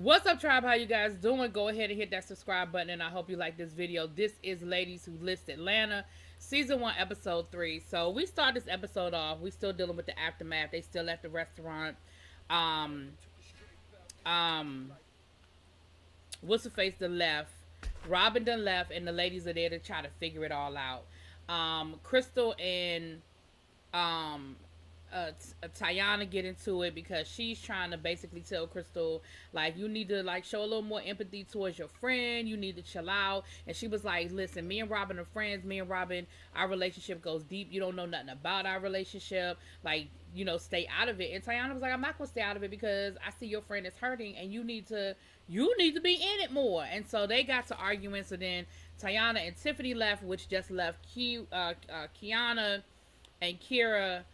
What's up, tribe? How you guys doing? Go ahead and hit that subscribe button, and I hope you like this video. This is Ladies Who List Atlanta, Season 1, Episode 3. So we start this episode off. We still dealing with the aftermath. They still at the restaurant. Um, um, what's the face done left? Robin done left, and the ladies are there to try to figure it all out. Crystal and um Tiana get into it because she's trying to basically tell Crystal, like, you need to like show a little more empathy towards your friend, you need to chill out. And she was like, listen, me and Robin are friends, me and Robin, our relationship goes deep, you don't know nothing about our relationship, like, stay out of it. And Tiana was like, I'm not gonna stay out of it because I see your friend is hurting and you need to be in it more. And so they got to arguing. So then Tiana and Tiffany left, which just left Kiana and Kira,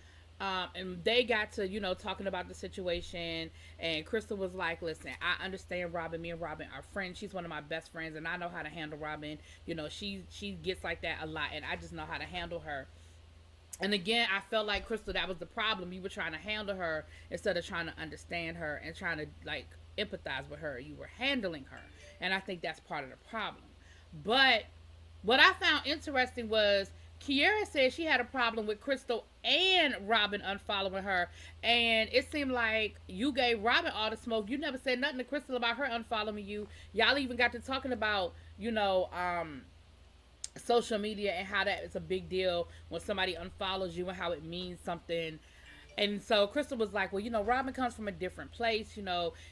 and they got to, talking about the situation. And Crystal was like, listen, I understand Robin. Me and Robin are friends. She's one of my best friends, and I know how to handle Robin. She gets like that a lot, and I just know how to handle her. And again, I felt like, Crystal, that was the problem. You were trying to handle her instead of trying to understand her and trying to, like, empathize with her. You were handling her. And I think that's part of the problem. But what I found interesting was Kiera said she had a problem with Crystal and Robin unfollowing her. And it seemed like you gave Robin all the smoke. You never said nothing to Crystal about her unfollowing you. Y'all even got to talking about, social media and how that is a big deal when somebody unfollows you and how it means something. And so Crystal was like, well, Robin comes from a different place.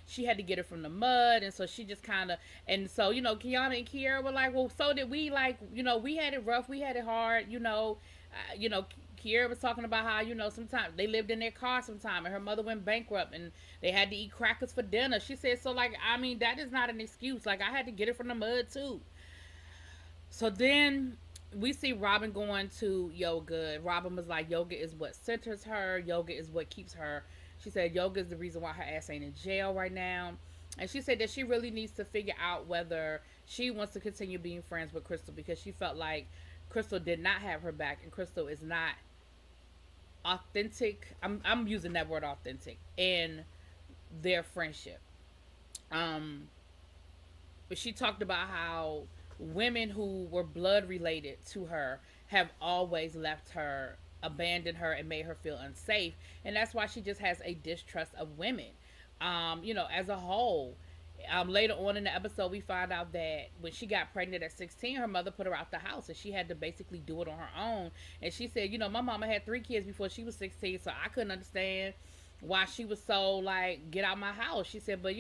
She had to get it from the mud. And so she just kind of, and so, Kiana and Kiera were like, well, so did we. Like, we had it rough. We had it hard. Kiera was talking about how, sometimes they lived in their car sometime and her mother went bankrupt and they had to eat crackers for dinner. She said, so, like, I mean, that is not an excuse. Like, I had to get it from the mud too. So then we see Robin going to yoga. Robin was like, yoga is what centers her. Yoga is what keeps her. She said yoga is the reason why her ass ain't in jail right now. And she said that she really needs to figure out whether she wants to continue being friends with Crystal because she felt like Crystal did not have her back and Crystal is not authentic. I'm using that word, authentic, in their friendship. Um, but she talked about how women who were blood related to her have always left her, abandoned her, and made her feel unsafe. And that's why she just has a distrust of women, as a whole. Later on in the episode, we find out that when she got pregnant at 16, her mother put her out the house and she had to basically do it on her own. And she said, my mama had 3 kids before she was 16, so I couldn't understand why she was so like, get out my house. She said, but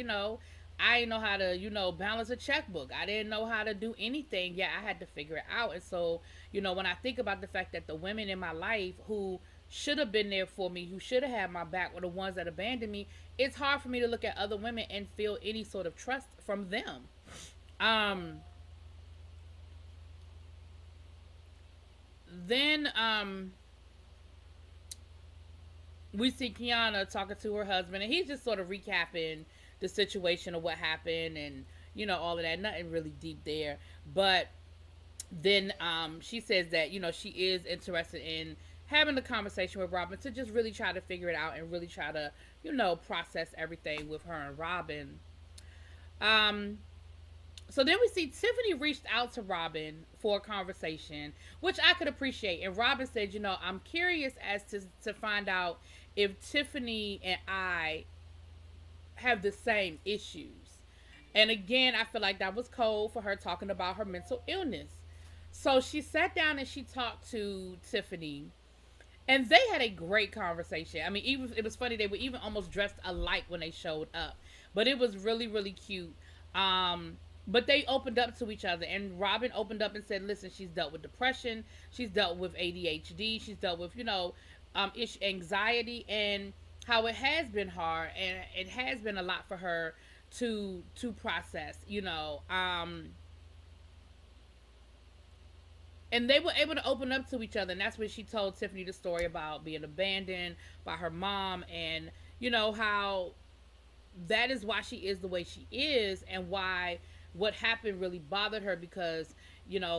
I didn't know how to, balance a checkbook. I didn't know how to do anything. Yeah, I had to figure it out. And so, when I think about the fact that the women in my life who should have been there for me, who should have had my back, were the ones that abandoned me, it's hard for me to look at other women and feel any sort of trust from them. Um, then we see Kiana talking to her husband, and he's just sort of recapping the situation of what happened and all of that. Nothing really deep there, but then she says that she is interested in having a conversation with Robin to just really try to figure it out and really try to process everything with her and Robin. um so then we see Tiffany reached out to Robin for a conversation, which I could appreciate. And Robin said, I'm curious as to find out if Tiffany and I have the same issues. And again, I feel like that was cold for her talking about her mental illness. So she sat down and she talked to Tiffany, and they had a great conversation. I mean, even it was funny, they were even almost dressed alike when they showed up, but it was really, really cute. But they opened up to each other, and Robin opened up and said, listen, she's dealt with depression, she's dealt with ADHD, she's dealt with anxiety, and how it has been hard and it has been a lot for her to process. And they were able to open up to each other, and that's when she told Tiffany the story about being abandoned by her mom, and how that is why she is the way she is, and why what happened really bothered her, because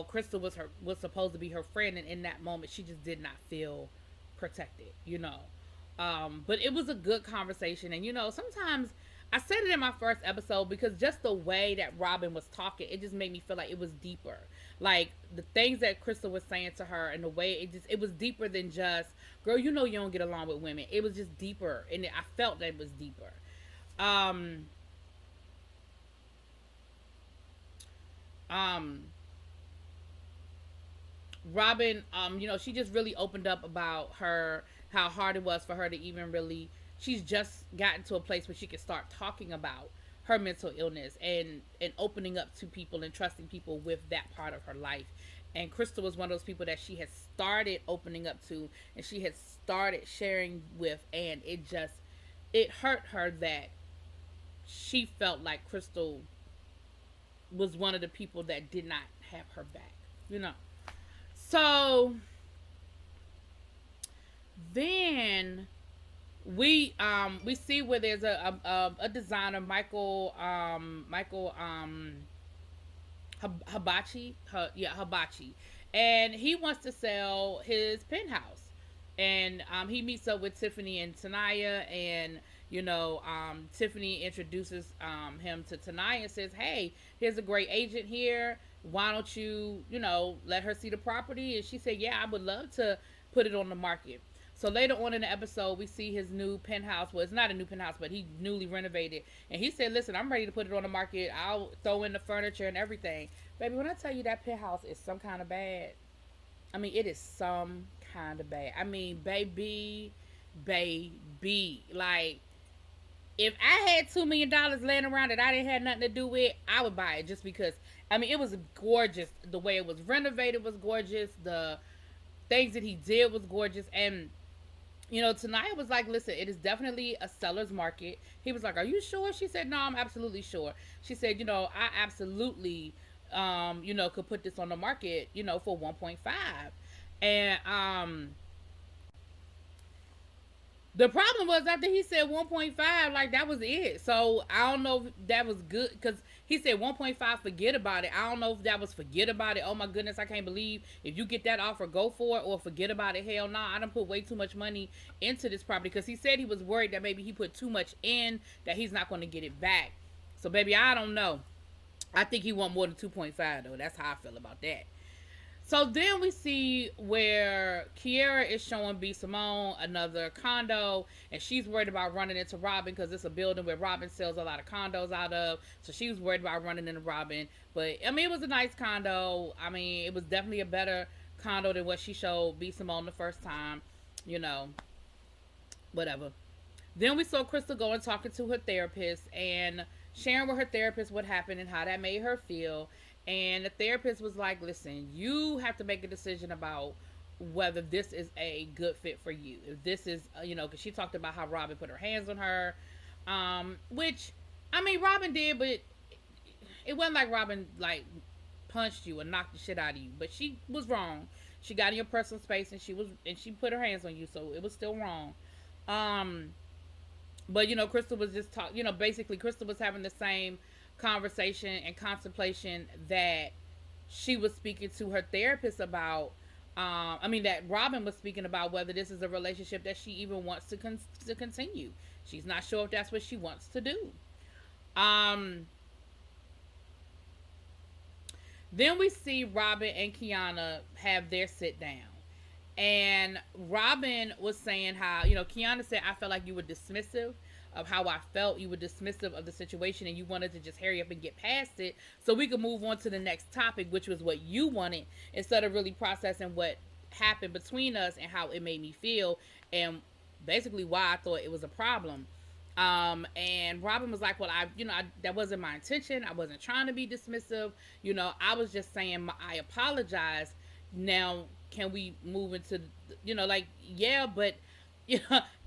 Crystal was supposed to be her friend, and in that moment she just did not feel protected. But it was a good conversation, and sometimes I said it in my first episode because just the way that Robin was talking, it just made me feel like it was deeper. Like the things that Crystal was saying to her and the way it was deeper than just, girl, you know you don't get along with women. It was just deeper, and I felt that it was deeper. Um, um, Robin, she just really opened up about how hard it was for her to even really. She's just gotten to a place where she can start talking about her mental illness and opening up to people and trusting people with that part of her life. And Crystal was one of those people that she had started opening up to and she had started sharing with, and it hurt her that she felt like Crystal was one of the people that did not have her back, you know. So then we see where there's a designer, Michael Hibachi, and he wants to sell his penthouse, and he meets up with Tiffany and Tanaya, and Tiffany introduces him to Tanaya and says, hey, here's a great agent here, why don't you let her see the property? And she said, yeah, I would love to put it on the market. So later on in the episode, we see his new penthouse. Well, it's not a new penthouse, but he newly renovated. And he said, listen, I'm ready to put it on the market. I'll throw in the furniture and everything. Baby, when I tell you that penthouse is some kind of bad, I mean, it is some kind of bad. I mean, baby. Like, if I had $2 million laying around that I didn't have nothing to do with, I would buy it just because, I mean, it was gorgeous. The way it was renovated was gorgeous. The things that he did was gorgeous. And Tanaya was like, listen, it is definitely a seller's market. He was like, are you sure? She said, no, I'm absolutely sure. She said, I absolutely, could put this on the market, for 1.5. And, the problem was after he said 1.5, like that was it. So I don't know if that was good because he said 1.5, forget about it. I don't know if that was forget about it. Oh my goodness, I can't believe if you get that offer, go for it, or forget about it. Hell no, I done put way too much money into this property because he said he was worried that maybe he put too much in that he's not going to get it back. So baby, I don't know. I think he want more than 2.5 though. That's how I feel about that. So then we see where Kiera is showing B. Simone another condo, and she's worried about running into Robin because it's a building where Robin sells a lot of condos out of. So she was worried about running into Robin. But, I mean, it was a nice condo. I mean, it was definitely a better condo than what she showed B. Simone the first time. Whatever. Then we saw Crystal go and talking to her therapist and sharing with her therapist what happened and how that made her feel. And the therapist was like, listen, you have to make a decision about whether this is a good fit for you. If this is, because she talked about how Robin put her hands on her, which, I mean, Robin did, but it wasn't like Robin, like, punched you and knocked the shit out of you. But she was wrong. She got in your personal space and she put her hands on you, so it was still wrong. But, Crystal was just basically Crystal was having the same conversation and contemplation that she was speaking to her therapist about. That Robin was speaking about whether this is a relationship that she even wants to continue. She's not sure if that's what she wants to do. Then we see Robin and Kiana have their sit down. And Robin was saying how, Kiana said, I felt like you were dismissive of how I felt. You were dismissive of the situation and you wanted to just hurry up and get past it so we could move on to the next topic, which was what you wanted, instead of really processing what happened between us and how it made me feel and basically why I thought it was a problem. And Robin was like, well, that wasn't my intention. I wasn't trying to be dismissive. I was just saying I apologize. Now, can we move into, yeah, but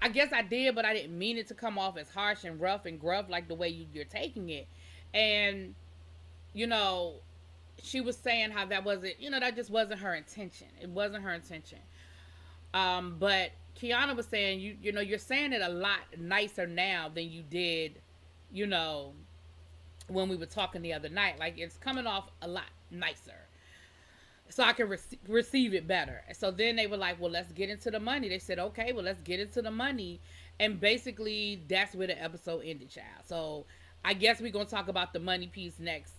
I guess I did, but I didn't mean it to come off as harsh and rough and gruff like the way you're taking it. And, she was saying how that wasn't, that just wasn't her intention. It wasn't her intention. But Kiana was saying, you're saying it a lot nicer now than you did, when we were talking the other night. Like, it's coming off a lot nicer. So I can receive it better. So then they were like, well, let's get into the money. They said, okay, well, let's get into the money. And basically, that's where the episode ended, child. So I guess we're gonna talk about the money piece next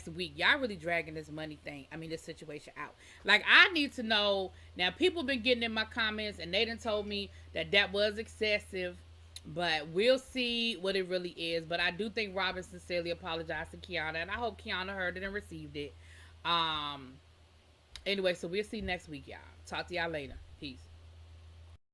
week. Y'all really dragging this money thing, I mean this situation out. Like, I need to know now. People been getting in my comments and they done told me that that was excessive, but we'll see what it really is. But I do think Robin sincerely apologized to Kiana, and I hope Kiana heard it and received it. um Anyway, so we'll see next week, y'all. Talk to y'all later. Peace.